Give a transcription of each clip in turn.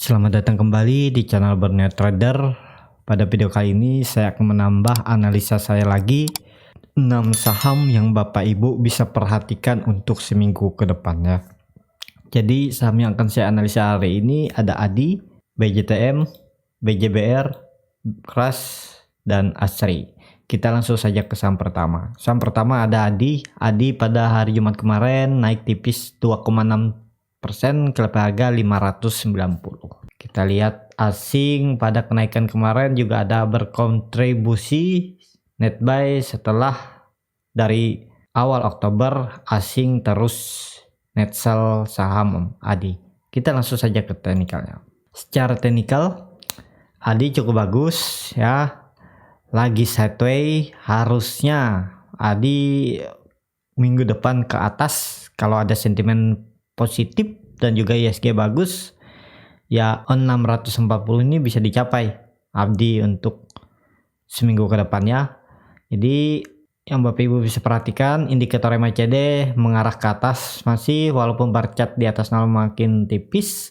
Selamat datang kembali di channel Berniat Trader. Pada video kali ini saya akan menambah analisa saya lagi 6 saham yang Bapak Ibu bisa perhatikan untuk seminggu ke depan ya. Jadi saham yang akan saya analisa hari ini ada ADI, BJTM, BJBR, Kras, dan Asri. Kita langsung saja ke saham pertama. Saham pertama ada ADI. ADI pada hari Jumat kemarin naik tipis 2,6% ke harga 590. Kita lihat asing pada kenaikan kemarin juga ada berkontribusi net buy setelah dari awal Oktober asing terus net sell saham ADI. Kita langsung saja ke teknikalnya. Secara teknikal ADI cukup bagus ya. Lagi sideways, harusnya ADI minggu depan ke atas kalau ada sentimen positif dan juga ISG bagus ya. 640 ini bisa dicapai ADI untuk seminggu ke depannya. Jadi yang Bapak Ibu bisa perhatikan, indikator MACD mengarah ke atas masih, walaupun bar chart di atas 0 makin tipis.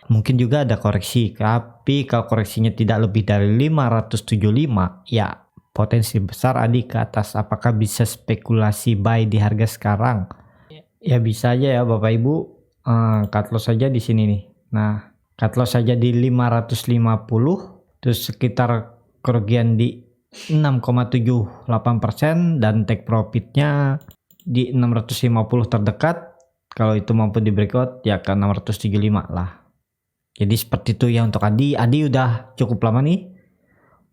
Mungkin juga ada koreksi, tapi kalau koreksinya tidak lebih dari 575 ya potensi besar ADI ke atas. Apakah bisa spekulasi buy di harga sekarang? Ya bisa aja ya Bapak Ibu. Cut loss saja di sini nih. Nah, cut loss saja di 550, terus sekitar kerugian di 6,78% dan take profitnya di 650 terdekat. Kalau itu mampu di breakout ya ke 675 lah. Jadi seperti itu ya untuk ADI. ADI udah cukup lama nih,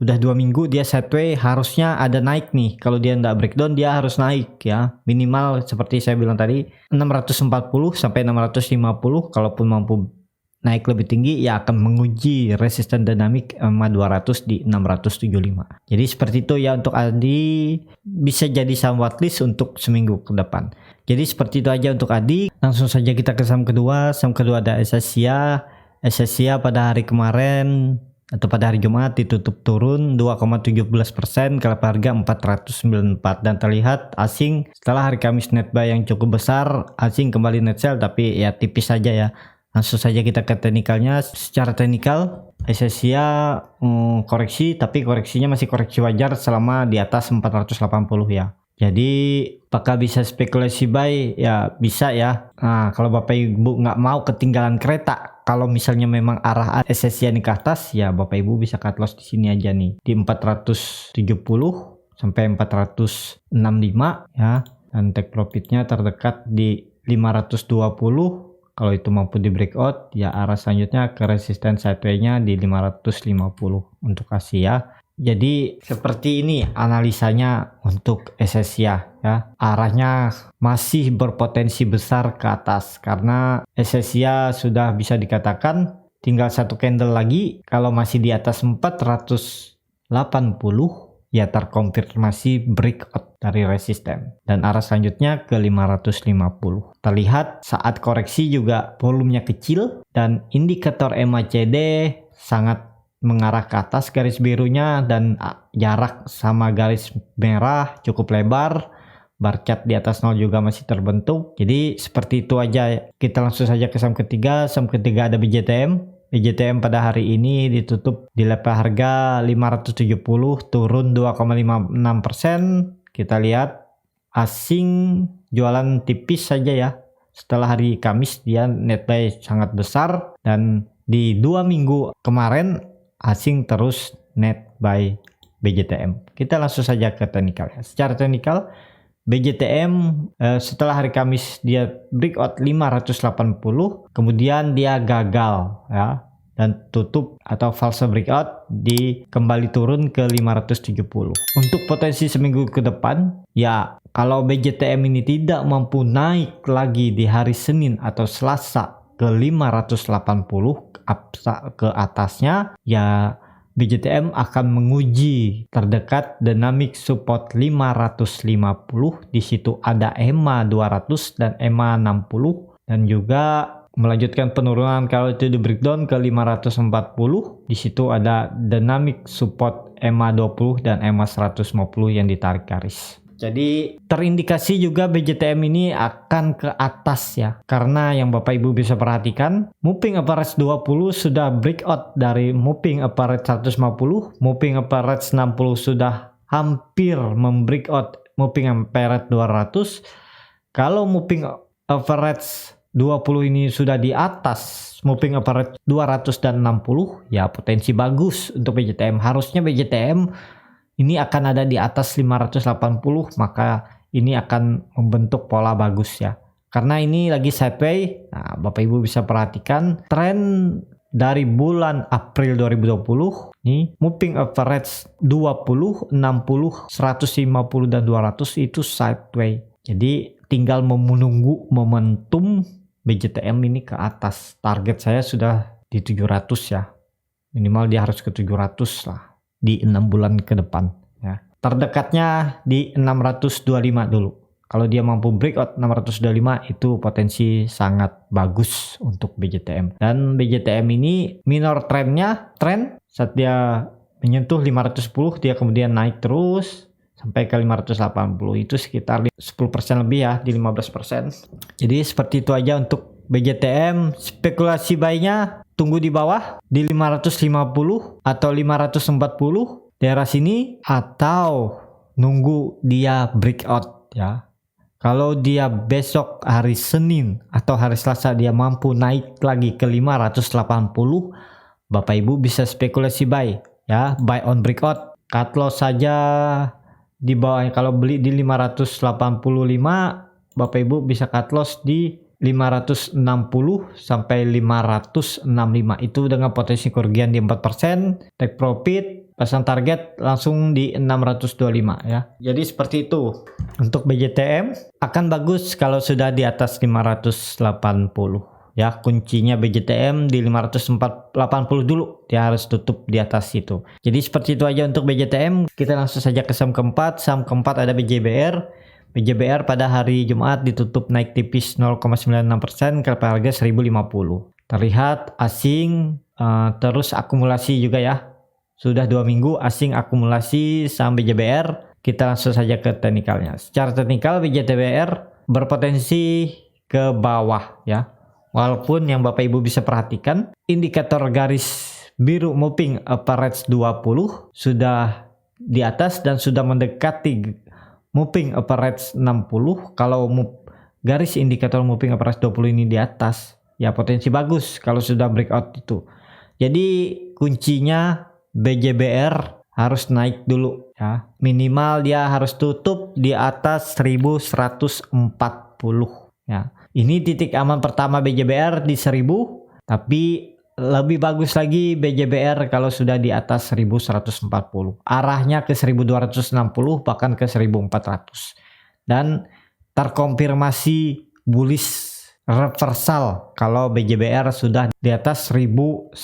udah 2 minggu dia sideways, harusnya ada naik nih. Kalau dia nggak breakdown dia harus naik ya, minimal seperti saya bilang tadi 640 sampai 650. Kalaupun mampu naik lebih tinggi ya akan menguji resisten dinamik EMA 200 di 675. Jadi seperti itu ya untuk ADI, bisa jadi saham watchlist untuk seminggu ke depan. Jadi seperti itu aja untuk ADI. Langsung saja kita ke saham kedua. Saham kedua ada SSIA. SSIA pada hari kemarin atau pada hari Jumat ditutup turun 2,17% ke harga 494, dan terlihat asing setelah hari Kamis net buy yang cukup besar, asing kembali net sell tapi ya tipis saja ya. Langsung saja kita ke teknikalnya. Secara teknikal SSIA koreksi, tapi koreksinya masih koreksi wajar selama di atas 480 ya. Jadi apakah bisa spekulasi buy? Ya bisa ya. Nah, kalau Bapak Ibu nggak mau ketinggalan kereta, kalau misalnya memang arah SSIA ini ke atas ya Bapak Ibu bisa cut loss di sini aja nih di 470 sampai 465 ya, dan take profitnya terdekat di 520. Kalau itu mampu di breakout ya arah selanjutnya ke resisten sideways-nya di 550 untuk Asia. Jadi seperti ini analisanya untuk SSIA ya. Arahnya masih berpotensi besar ke atas karena SSIA sudah bisa dikatakan tinggal satu candle lagi. Kalau masih di atas 480 ya terkonfirmasi breakout dari resisten dan arah selanjutnya ke 550. Terlihat saat koreksi juga volumenya kecil dan indikator MACD sangat mengarah ke atas garis birunya, dan jarak sama garis merah cukup lebar. Bar chart di atas 0 juga masih terbentuk. Jadi seperti itu aja. Kita langsung saja ke saham ketiga. Saham ketiga ada BJTM. BJTM pada hari ini ditutup di level harga 570, turun 2,56%. Kita lihat asing jualan tipis saja ya. Setelah hari Kamis dia net buy sangat besar, dan di 2 minggu kemarin asing terus net buy BJTM. Kita langsung saja ke teknikal. Secara teknikal BJTM setelah hari Kamis dia breakout 580, kemudian dia gagal ya dan tutup atau false breakout di kembali turun ke 570. Untuk potensi seminggu ke depan ya, kalau BJTM ini tidak mampu naik lagi di hari Senin atau Selasa ke 580 ke atasnya ya, BJTM akan menguji terdekat dynamic support 550. Di situ ada EMA 200 dan EMA 60, dan juga melanjutkan penurunan kalau itu di breakdown ke 540. Di situ ada dynamic support EMA 20 dan EMA 150 yang ditarik garis. Jadi terindikasi juga BJTM ini akan ke atas ya. Karena yang Bapak Ibu bisa perhatikan, moving average 20 sudah breakout dari moving average 150, moving average 60 sudah hampir membreakout moving average 200. Kalau moving average 20 ini sudah di atas moving average 200 dan 60, ya potensi bagus untuk BJTM. Harusnya BJTM ini akan ada di atas 580, maka ini akan membentuk pola bagus ya. Karena ini lagi sideways. Nah, Bapak Ibu bisa perhatikan tren dari bulan April 2020 nih, moving average 20, 60, 150 dan 200 itu sideways. Jadi tinggal menunggu momentum BJTM ini ke atas. Target saya sudah di 700 ya. Minimal dia harus ke 700 lah di 6 bulan ke depan ya. Terdekatnya di 625 dulu. Kalau dia mampu breakout 625 itu potensi sangat bagus untuk BJTM. Dan BJTM ini minor trendnya, saat dia menyentuh 510 dia kemudian naik terus sampai ke 580, itu sekitar 10% lebih ya, di 15%. Jadi seperti itu aja untuk BJTM. Spekulasi buy-nya tunggu di bawah di 550 atau 540 daerah sini, atau nunggu dia breakout ya. Kalau dia besok hari Senin atau hari Selasa dia mampu naik lagi ke 580, Bapak Ibu bisa spekulasi buy ya, buy on breakout. Cut loss saja di bawah. Kalau beli di 585, Bapak Ibu bisa cut loss di 560 sampai 565, itu dengan potensi kerugian di 4%. Take profit, pasang target langsung di 625 ya. Jadi seperti itu. Untuk BJTM akan bagus kalau sudah di atas 580 ya. Kuncinya BJTM di 580 dulu, dia harus tutup di atas itu. Jadi seperti itu aja untuk BJTM. Kita langsung saja ke saham keempat. Saham keempat ada BJBR. BJBR pada hari Jumat ditutup naik tipis 0,96% ke harga 1050. Terlihat asing terus akumulasi juga ya. Sudah 2 minggu asing akumulasi saham BJBR. Kita langsung saja ke teknikalnya. Secara teknikal BJBR berpotensi ke bawah ya. Walaupun yang Bapak Ibu bisa perhatikan, indikator garis biru moving average 20 sudah di atas dan sudah mendekati moving average 60. Kalau garis indikator moving average 20 ini di atas, ya potensi bagus kalau sudah breakout itu. Jadi kuncinya BJBR harus naik dulu ya. Minimal dia harus tutup di atas 1140 ya. Ini titik aman pertama BJBR di 1000, tapi lebih bagus lagi BJBR kalau sudah di atas 1140. Arahnya ke 1260 bahkan ke 1400. Dan terkonfirmasi bullish reversal kalau BJBR sudah di atas 1140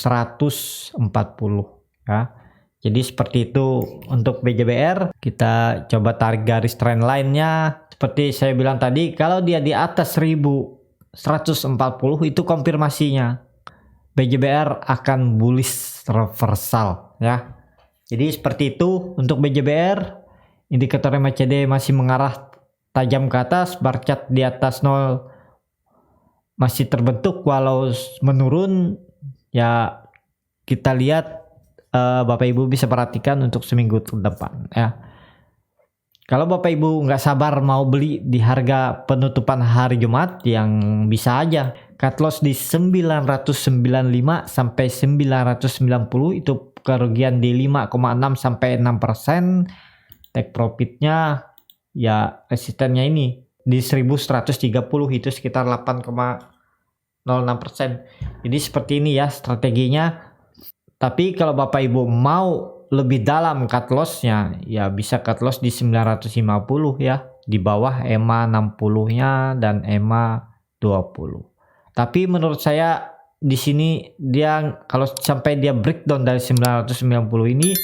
ya. Jadi seperti itu untuk BJBR. Kita coba tarik garis trend line-nya. Seperti saya bilang tadi, kalau dia di atas 1140 itu konfirmasinya BJBR akan bullish reversal ya. Jadi seperti itu untuk BJBR. Indikator MACD masih mengarah tajam ke atas, bar chart di atas 0 masih terbentuk, walau menurun ya. Kita lihat Bapak Ibu bisa perhatikan untuk seminggu ke depan ya. Kalau Bapak Ibu nggak sabar mau beli di harga penutupan hari Jumat, yang bisa aja cut loss di 995 sampai 990, itu kerugian di 5,6 sampai 6%. Take profitnya ya resistennya ini di 1130, itu sekitar 8,06%. Jadi seperti ini ya strateginya. Tapi kalau Bapak Ibu mau lebih dalam cut lossnya, ya bisa cut loss di 950 ya, di bawah EMA 60 nya dan EMA 20. Tapi menurut saya di sini dia kalau sampai dia breakdown dari 990 ini,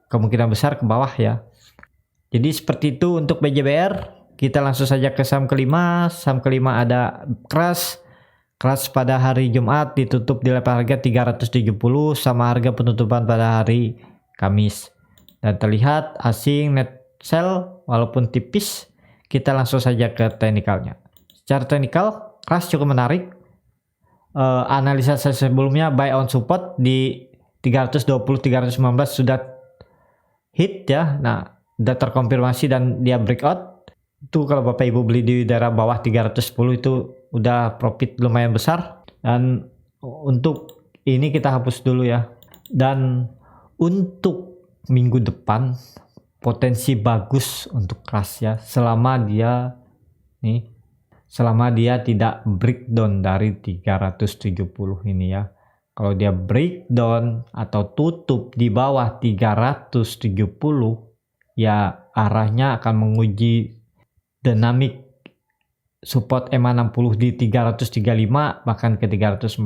kemungkinan besar ke bawah ya. Jadi seperti itu untuk BJBR. Kita langsung saja ke saham kelima. Saham kelima ada Crush. Crush pada hari Jumat ditutup di level harga 370 sama harga penutupan pada hari Kamis. Dan terlihat asing net sell walaupun tipis. Kita langsung saja ke teknikalnya. Secara teknikal, Crush cukup menarik. Analisa saya sebelumnya buy on support di 320-319 sudah hit ya. Nah, udah terkonfirmasi dan dia breakout. Itu kalau Bapak Ibu beli di daerah bawah 310 itu udah profit lumayan besar. Dan untuk ini kita hapus dulu ya. Dan untuk minggu depan potensi bagus untuk Crush ya, selama dia tidak breakdown dari 370 ini ya. Kalau dia breakdown atau tutup di bawah 370 ya arahnya akan menguji dinamik support EMA 60 di 335 bahkan ke 340.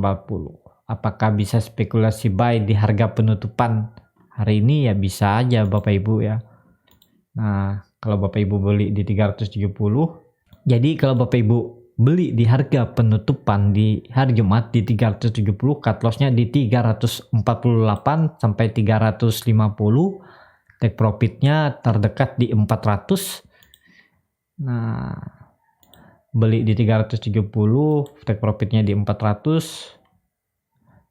Apakah bisa spekulasi buy di harga penutupan hari ini? Ya bisa aja Bapak Ibu ya. Nah, kalau Bapak Ibu beli di 370, jadi kalau Bapak Ibu beli di harga penutupan di hari Jumat di 370, cut loss-nya di 348 sampai 350, take profit-nya terdekat di 400. Nah, beli di 370, take profit-nya di 400.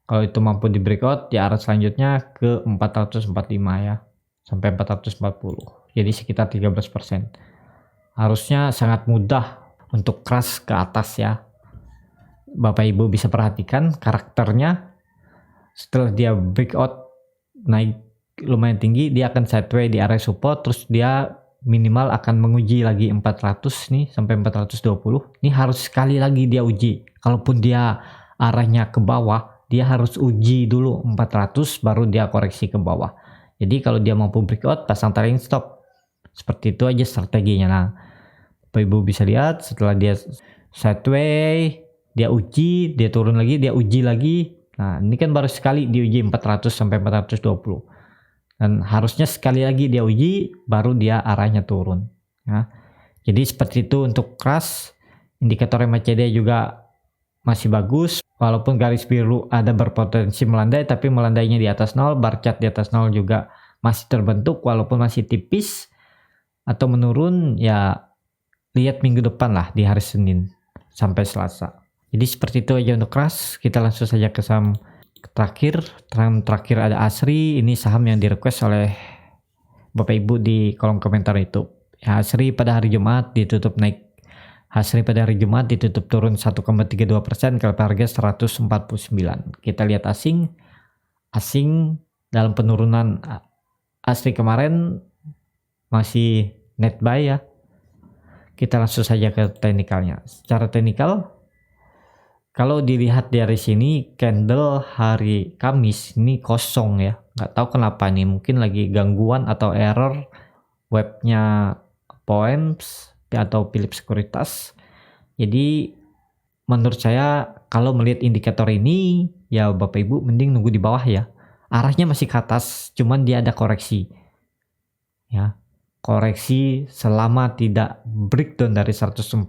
Kalau itu mampu di breakout, ya arah selanjutnya ke 445 ya, sampai 440. Jadi sekitar 13%. Harusnya sangat mudah untuk Crush ke atas ya. Bapak Ibu bisa perhatikan karakternya. Setelah dia breakout naik lumayan tinggi, dia akan sideways di area support, terus dia minimal akan menguji lagi 400 nih sampai 420. Ini harus sekali lagi dia uji. Kalaupun dia arahnya ke bawah, dia harus uji dulu 400 baru dia koreksi ke bawah. Jadi kalau dia mampu breakout, pasang trailing stop. Seperti itu aja strateginya. Nah, Bapak Ibu bisa lihat setelah dia sideways, dia uji, dia turun lagi, dia uji lagi. Nah, ini kan baru sekali diuji 400 sampai 420. Dan harusnya sekali lagi dia uji, baru dia arahnya turun. Ya. Jadi seperti itu untuk Crush. Indikator MACD juga masih bagus. Walaupun garis biru ada berpotensi melandai, tapi melandainya di atas 0. Bar chart di atas 0 juga masih terbentuk walaupun masih tipis. Atau menurun ya lihat minggu depan lah di hari Senin sampai Selasa. Jadi seperti itu aja untuk Crush. Kita langsung saja ke saham terakhir. Saham terakhir ada Asri. Ini saham yang di request oleh Bapak Ibu di kolom komentar itu. Ya, Asri pada hari Jumat ditutup naik. Asri pada hari Jumat ditutup turun 1,32% ke harga 149. Kita lihat asing. Asing dalam penurunan Asri kemarin masih net buy ya. Kita langsung saja ke teknikalnya. Secara teknikal, kalau dilihat dari sini candle hari Kamis ini kosong ya. Nggak tahu kenapa nih, mungkin lagi gangguan atau error webnya Poems atau Philips Securitas. Jadi menurut saya kalau melihat indikator ini ya Bapak Ibu mending nunggu di bawah ya. Arahnya masih ke atas, cuman dia ada koreksi. Ya. Koreksi selama tidak breakdown dari 140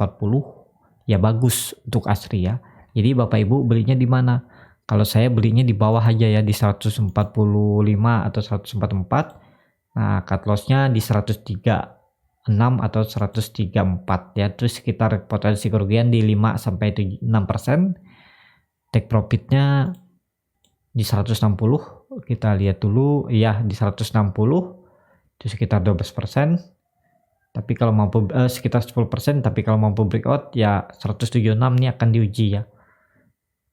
ya bagus untuk Asri ya. Jadi Bapak Ibu belinya di mana? Kalau saya belinya di bawah aja ya, di 145 atau 144. Nah, cut loss-nya di 136 atau 134 ya. Terus sekitar potensi kerugian di 5 sampai 6%. Take profit-nya di 160. Kita lihat dulu ya, di 160 itu sekitar 12%. Tapi kalau mampu sekitar 10%, tapi kalau mampu breakout ya 176 ini akan diuji ya.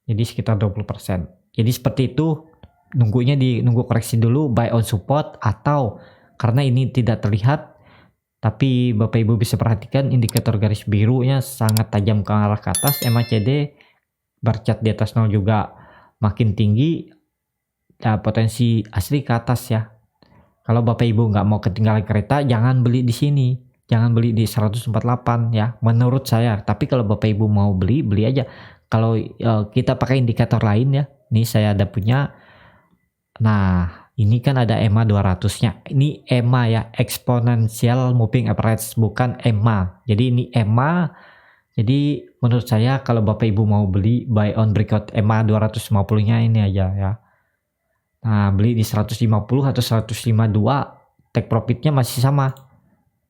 Jadi sekitar 20%. Jadi seperti itu, nunggu koreksi dulu buy on support, atau karena ini tidak terlihat tapi Bapak Ibu bisa perhatikan indikator garis birunya sangat tajam ke arah ke atas. MACD bar chart di atas 0 juga makin tinggi. Ya, potensi Asri ke atas ya. Kalau Bapak Ibu nggak mau ketinggalan kereta, jangan beli di sini. Jangan beli di 148 ya, menurut saya. Tapi kalau Bapak Ibu mau beli, beli aja. Kalau kita pakai indikator lain ya. Ini saya ada punya. Nah, ini kan ada EMA 200-nya. Ini EMA ya, Exponential Moving Average, bukan EMA. Jadi ini EMA. Jadi menurut saya kalau Bapak Ibu mau beli buy on breakout EMA 250-nya ini aja ya. Nah, beli di 150 atau 152, take profitnya masih sama.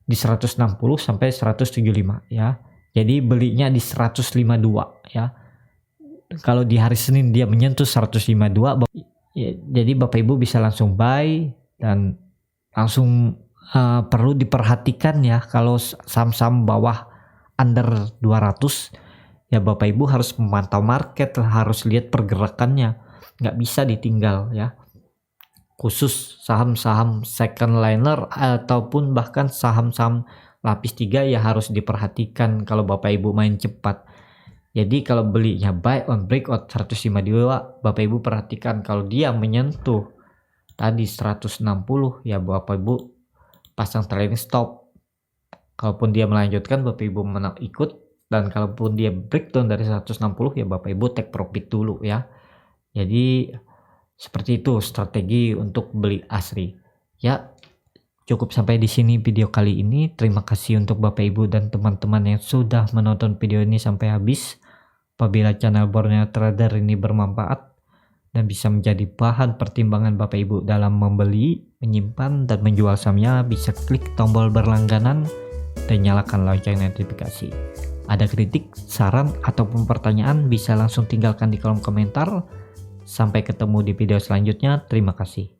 di 160 sampai 175 ya. Jadi belinya di 152 ya. Kalau di hari Senin dia menyentuh 152 ya, jadi Bapak Ibu bisa langsung buy dan langsung perlu diperhatikan ya, kalau saham-saham bawah under 200 ya Bapak Ibu harus memantau market lah, harus lihat pergerakannya, nggak bisa ditinggal ya. Khusus saham-saham second liner ataupun bahkan saham-saham lapis 3 ya harus diperhatikan kalau Bapak Ibu main cepat. Jadi kalau belinya buy on breakout 152, Bapak Ibu perhatikan kalau dia menyentuh tadi 160 ya Bapak Ibu pasang trailing stop. Kalaupun dia melanjutkan Bapak Ibu ikut, dan kalaupun dia breakdown dari 160 ya Bapak Ibu take profit dulu ya. Jadi seperti itu strategi untuk beli ASRI. Ya, cukup sampai di sini video kali ini. Terima kasih untuk Bapak Ibu dan teman-teman yang sudah menonton video ini sampai habis. Apabila channel Borneo Trader ini bermanfaat dan bisa menjadi bahan pertimbangan Bapak Ibu dalam membeli, menyimpan, dan menjual sahamnya, bisa klik tombol berlangganan dan nyalakan lonceng notifikasi. Ada kritik, saran, ataupun pertanyaan bisa langsung tinggalkan di kolom komentar. Sampai ketemu di video selanjutnya. Terima kasih.